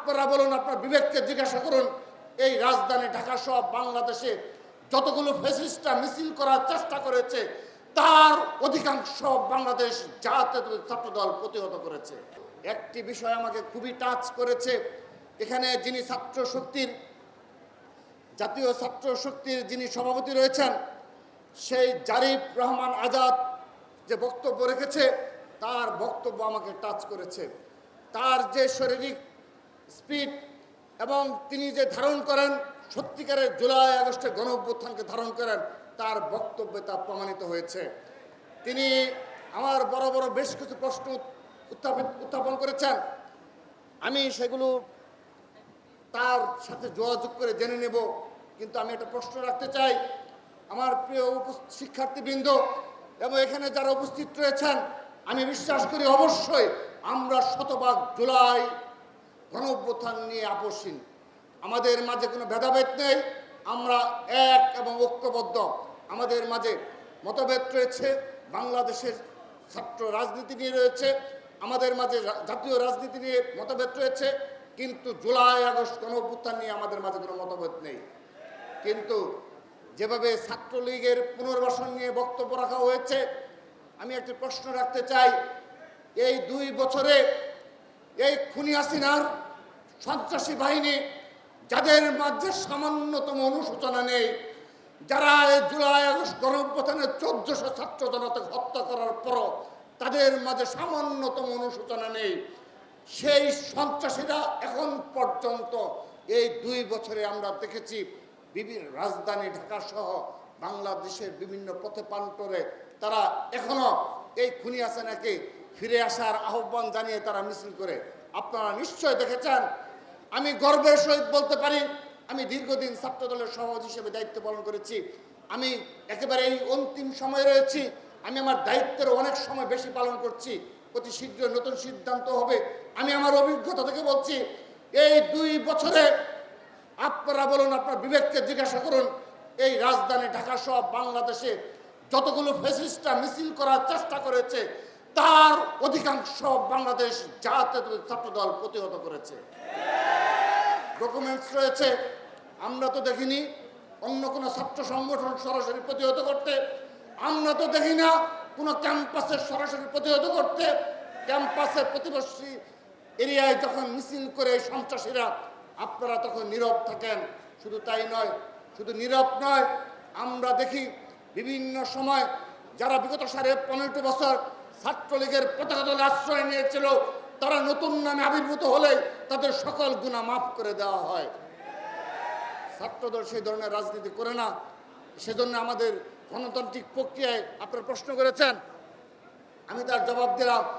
আপনারা বলুন, আপনার বিবেককে জিজ্ঞাসা করুন, এই রাজধানী ঢাকা সহ বাংলাদেশে যতগুলো ফ্যাসিস্টরা মিছিল করার চেষ্টা করেছে তার অধিকাংশ বাংলাদেশ জাতীয় ছাত্রদল প্রতিহত করেছে। একটি বিষয় আমাকে খুবই টাচ করেছে, এখানে যিনি জাতীয় ছাত্র শক্তির যিনি সভাপতি রয়েছেন সেই জারিফ রহমান আজাদ যে বক্তব্য রেখেছে তার বক্তব্য আমাকে টাচ করেছে। তার যে শারীরিক স্পিড এবং তিনি যে ধারণ করেন সত্যিকারের জুলাই আগস্টের গণ অভ্যুত্থানকে ধারণ করেন তার বক্তব্যে তা প্রমাণিত হয়েছে। তিনি আমার বড় বড় বেশ কিছু প্রশ্ন উত্থাপন করেছেন, আমি সেগুলো তার সাথে যোগাযোগ করে জেনে নেব। কিন্তু আমি একটা প্রশ্ন রাখতে চাই, আমার প্রিয় শিক্ষার্থীবৃন্দ এবং এখানে যারা উপস্থিত রয়েছেন, আমি বিশ্বাস করি অবশ্যই আমরা শতভাগ জুলাই গণ অভ্যুত্থান নিয়ে আপোষহীন। আমাদের মাঝে কোনো ভেদাভেদ নেই, আমরা এক এবং ঐক্যবদ্ধ। আমাদের মাঝে মতভেদ রয়েছে, বাংলাদেশের ছাত্র রাজনীতি নিয়ে রয়েছে, আমাদের মাঝে জাতীয় রাজনীতি নিয়ে মতভেদ রয়েছে, কিন্তু জুলাই আগস্ট গণ অভ্যুত্থান নিয়ে আমাদের মাঝে কোনো মতভেদ নেই। কিন্তু যেভাবে ছাত্রলীগের পুনর্বাসন নিয়ে বক্তব্য রাখা হয়েছে, আমি একটি প্রশ্ন রাখতে চাই, এই 2 বছরে এই খুনি হাসিনার সন্ত্রাসী বাহিনী যাদের মাঝে সামান্যতম অনুশোচনা নেই, যারা এই জুলাই আগস্ট গণ অভ্যুত্থানে 1400 ছাত্র জনতাকে হত্যা করার পরও তাদের মাঝে সামান্যতম অনুশোচনা নেই, সেই সন্ত্রাসীরা এখন পর্যন্ত এই 2 বছরে আমরা দেখেছি বিভিন্ন রাজধানী ঢাকা সহ বাংলাদেশের বিভিন্ন পথে প্রান্তরে তারা এখনো এই খুনি হাসিনাকে ফিরে আসার আহ্বান জানিয়ে তারা মিছিল করে। আপনারা নিশ্চয় দেখেছেন, আমি গর্বের সহিত বলতে পারি, আমি দীর্ঘদিন ছাত্রদলের সভাপতি হিসেবে দায়িত্ব পালন করেছি, আমি একেবারে এই অন্তিম সময়ে রয়েছি, আমি আমার দায়িত্বের অনেক সময় বেশি পালন করছি, অতি শীঘ্র নতুন সিদ্ধান্ত হবে। আমি আমার অভিজ্ঞতা থেকে বলছি, এই 2 বছরে আপনারা বলুন, আপনার বিবেককে জিজ্ঞাসা করুন, এই রাজধানী ঢাকা সহ বাংলাদেশে যতগুলো ফ্যাসিস্টরা মিছিল করার চেষ্টা করেছে তার অধিকাংশ বাংলাদেশ জাতীয় ছাত্রদল প্রতিহত করেছে। ডকুমেন্টস রয়েছে, আমরা তো দেখিনি অন্য কোনো ছাত্র সংগঠন সরাসরি প্রতিহত করতে, আমরা তো দেখি না কোনো ক্যাম্পাসের সরাসরি প্রতিহত করতে। ক্যাম্পাসের প্রতিবেশী এরিয়ায় যখন মিছিল করে সন্ত্রাসীরা, আপনারা তখন নীরব থাকেন। শুধু তাই নয়, শুধু নীরব নয়, আমরা দেখি বিভিন্ন সময় যারা বিগত 15.5 বছর ছাত্রলীগের পতাকা দলে আশ্রয় নিয়েছিল তারা নতুন নামে আবির্ভূত হলে তাদের সকল গুনাহ মাফ করে দেওয়া হয়। ছাত্রদল সেই ধরনের রাজনীতি করে না, সেজন্য আমাদের গণতান্ত্রিক প্রক্রিয়ায় আপনারা প্রশ্ন করেছেন, আমি তার জবাব দিলাম।